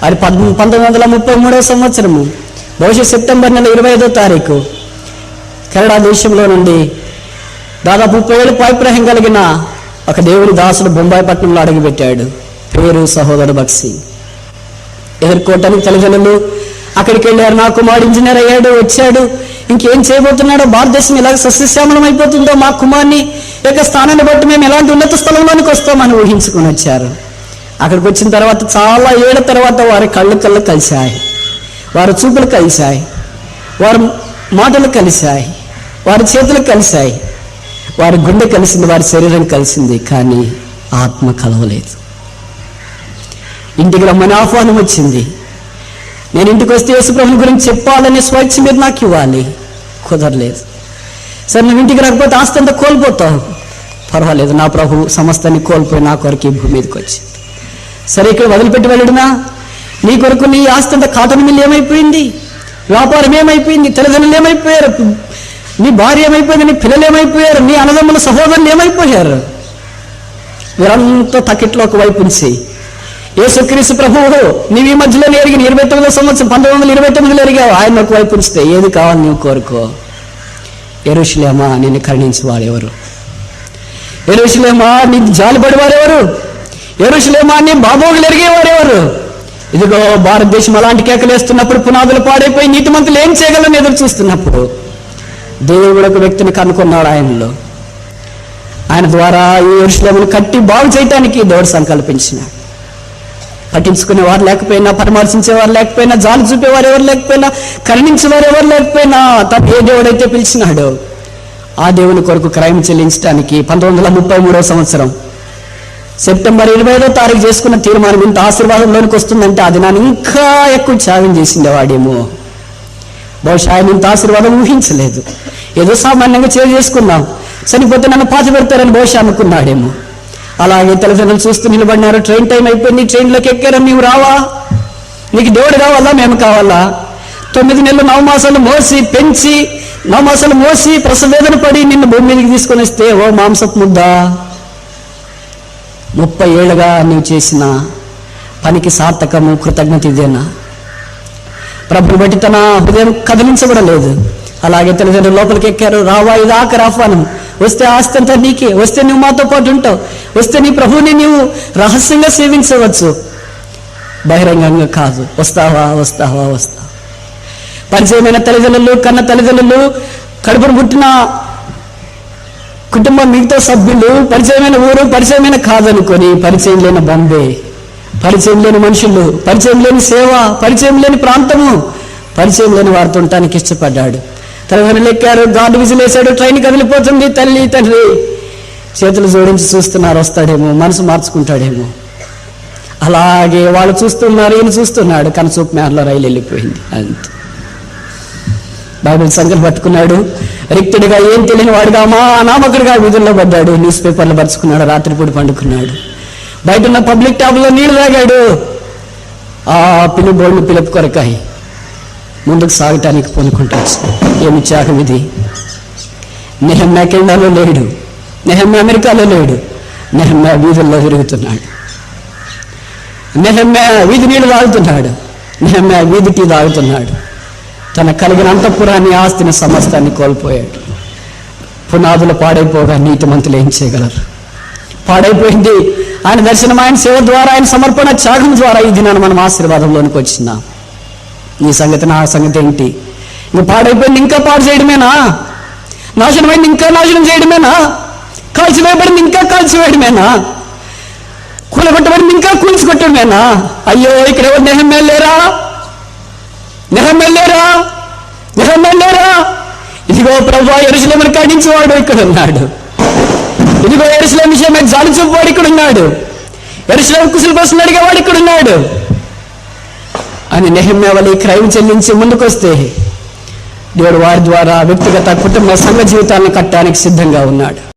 అది 1933 సంవత్సరము, బహుశా సెప్టెంబర్ నెల 25వ తారీఖు కెనడా దేశంలో నుండి దాదాపు 30 ఏళ్ళు పైప్రాయం కలిగిన ఒక దేవుని దాసుడు బొంబాయి పట్టణంలో అడుగుపెట్టాడు. పేరు సహోదరు బక్సీ. ఎదుర్కోవటానికి తల్లిదండ్రులు అక్కడికి వెళ్ళారు. నా కుమారుడు ఇంజనీర్ అయ్యాడు, వచ్చాడు, ఇంకేం చేయబోతున్నాడో, భారతదేశం ఎలాగ సస్యశ్యామలం అయిపోతుందో, మా కుమార్ని యొక్క స్థానాన్ని బట్టి మేము ఎలాంటి ఉన్నత స్థలంలోనికి వస్తామని ఊహించుకొని వచ్చారు. అక్కడికి వచ్చిన తర్వాత చాలా ఏళ్ళ తర్వాత వారి కళ్ళు కలిశాయి, వారి చూపులు కలిశాయి, వారి మాటలు కలిశాయి, వారి చేతులు కలిశాయి, వారి గుండె కలిసింది, వారి శరీరం కలిసింది, కానీ ఆత్మ కలవలేదు. ఇంటికి రమ్మని ఆహ్వానం వచ్చింది. నేను ఇంటికి వస్తే యేసుప్రభుని గురించి చెప్పాలనే స్వేచ్ఛ మీరు నాకు ఇవ్వాలి. కుదరలేదు. సరే, నువ్వు ఇంటికి రాకపోతే ఆస్తి అంతా కోల్పోతావు. పర్వాలేదు, నా ప్రభు సమస్తాన్ని కోల్పోయి నా కొరకు ఈ భూమి మీదకి వచ్చింది. సరే, ఇక్కడ వదిలిపెట్టి వెళ్ళడునా? నీ కొరకు నీ ఆస్తి అంతా కాటన్ మిల్ ఏమైపోయింది, వ్యాపారం ఏమైపోయింది, తల్లిదండ్రులు ఏమైపోయారు, నీ భార్య ఏమైపోయింది, నీ పిల్లలు ఏమైపోయారు, నీ అన్నదమ్ముల సహోదరులు ఏమైపోయారు? వీరంతా తకిట్లో ఒక వైపు నుంచి యేసుక్రీస్తు ప్రభువు నీవు ఈ మధ్యలో ఎరిగిన 29వ సంవత్సరం 1929లో ఎరిగావు. ఆయన ఒక వైపు ఉంచితే ఏది కావాలి నీవు కోరుకో. యెరూషలేమా, నిన్ను కరుణించి వారెవరు? యెరూషలేమా, నీ జాలిపడి వారెవరు? యెరూషలేమా, నీ బాబోగులు ఎరిగేవారెవరు? ఇదిగో భారతదేశం అలాంటి కేకలేస్తున్నప్పుడు, పునాదులు పాడైపోయి నీతిమంతులు ఏం చేయగలని ఎదురు చూస్తున్నప్పుడు, దేవుడు ఒక వ్యక్తిని కనుక్కున్నాడు ఆయనలో. ఆయన ద్వారా ఈ యెరూషలేమును కట్టి బాగు చేయటానికి దేవుడు సంకల్పించినాడు. పట్టించుకునేవారు లేకపోయినా, పరామర్శించేవారు లేకపోయినా, జాలి చూపేవారు ఎవరు లేకపోయినా, కరుణించేవారు ఎవరు లేకపోయినా, తను ఏ దేవుడైతే పిలిచినాడో ఆ దేవుని కొరకు క్రయం చెల్లించడానికి 1933వ సంవత్సరం సెప్టెంబర్ 25వ తారీఖు చేసుకున్న తీర్మానం ఇంత ఆశీర్వాదంలోనికి వస్తుందంటే అది నన్ను ఇంకా ఎక్కువ త్యాగం చేసిండేవాడేమో. బహుశా ఆయన ఇంత ఆశీర్వాదం ఊహించలేదు. ఏదో సామాన్యంగా చేసుకున్నాం, చనిపోతే నన్ను పాతి పెడతారని బహుశా అనుకున్నాడేమో. అలాగే తల్లిదండ్రులు చూస్తూ నిలబడినారు. ట్రైన్ టైం అయిపోయింది, ట్రైన్లోకి ఎక్కారు. నీవు రావా? నీకు దేవుడు కావాలా, మేము కావాలా? 9 నెలలు 9 మాసాలు మోసి పెంచి 9 మాసాలు మోసి ప్రసవేదన పడి నిన్ను భూమి మీదకి తీసుకొని వస్తే ఓ మాంసపు ముద్ద. 30 ఏళ్ళుగా నీవు చేసిన పనికి సార్థకము, కృతజ్ఞత ఇదేనా? ప్రభుని బట్టి తన హృదయం కదిలించబడలేదు. అలాగే తల్లిదండ్రులు లోపలికి ఎక్కారు. రావా, ఇది ఆఖరి ఆహ్వానం. వస్తే ఆస్తి అంతా నీకే, వస్తే నువ్వు మాతో పాటు ఉంటావు, వస్తే నీ ప్రభువుని నీవు రహస్యంగా సేవించవచ్చు, బహిరంగంగా కాదు. వస్తావా వస్తావా వస్తావా? పరిచయమైన తల్లిదండ్రులు, కన్న తల్లిదండ్రులు, కడుపును పుట్టిన కుటుంబం, మిగతా సభ్యులు, పరిచయమైన ఊరు, పరిచయమైన కాదనుకొని, పరిచయం లేని బొంబే, పరిచయం లేని మనుషులు, పరిచయం లేని సేవ, పరిచయం లేని ప్రాంతము, పరిచయం లేని వారితో ఉండటానికి ఇష్టపడ్డాడు. తల్లిదండ్రులు ఎక్కారు. గార్డు విజిల్ వేశాడు. ట్రైన్ కదిలిపోతుంది. తల్లి తండ్రి చేతులు జోడించి చూస్తున్నారు. వస్తాడేమో, మనసు మార్చుకుంటాడేమో. అలాగే వాళ్ళు చూస్తున్నారు, ఈయన చూస్తున్నాడు. కానీ చూపు మేరలో రైలు వెళ్ళిపోయింది. అంతే. బైబిల్ సంఖ్యలు పట్టుకున్నాడు. రిక్తుడిగా, ఏం తెలియని వాడుగా, మా అనామకుడిగా వీధుల్లో పడ్డాడు. న్యూస్ పేపర్లు పరుచుకున్నాడు. రాత్రిపూట పండుకున్నాడు. బయట ఉన్న పబ్లిక్ ట్యాబ్లో నీళ్లు తాగాడు. ఆ పిలుబోడిని పిలుపు కొరకాయి ముందుకు సాగటానికి పూనుకుంటాడు. ఏమి త్యాగం ఇది! నెహెమ్యా కెనడాలో లేడు, నెహెమ్యా అమెరికాలో లేడు, నెహెమ్యా వీధుల్లో తిరుగుతున్నాడు. నెహెమ్యా వీధి నీళ్ళు తాగుతున్నాడు, నెహెమ్యా వీధి టీ తాగుతున్నాడు. తన కలిగిన అంతఃపురాన్ని, ఆస్తిని, సమస్తాన్ని కోల్పోయాడు. పునాదులు పాడైపోగా నీతిమంతులు ఏం చేయగలరు? పాడైపోయింది. ఆయన దర్శనం, ఆయన సేవ ద్వారా, ఆయన సమర్పణ త్యాగం ద్వారా ఈ దినాన్ని మనం ఆశీర్వాదంలోనికి వచ్చినాం. నీ సంగతి, నా సంగతి ఏంటి? ఇంకా పాడైపోయింది, ఇంకా పాడు చేయడమేనా? నాశనమైంది, ఇంకా నాశనం చేయడమేనా? కాల్చివేయబడింది, ఇంకా కాల్చివేయడమేనా? కూలగొట్టబడింది, ఇంకా కూల్చుకొట్టడమేనా? అయ్యో, ఇక్కడ ఎవరు నెహెమ్యా లేరా? నెహెమ్యా లేరా? నెహెమ్యా లేరా? ఇదిగో ప్రభువా, యెరూషలేమును కట్టించేవాడు ఇక్కడ ఉన్నాడు. ఇదిగో యెరూషలేము విషయమై జాలి చూపువాడు ఇక్కడ ఉన్నాడు. యెరూషలేము కుశల ప్రశ్నలు అడిగేవాడు ఇక్కడ ఉన్నాడు అని నెహెమ్యా వలె క్రయం చెల్లించి ముందుకొస్తే దేవుడు వారి ద్వారా వ్యక్తిగత, కుటుంబ, సంఘ జీవితాలను కట్టడానికి సిద్ధంగా ఉన్నాడు.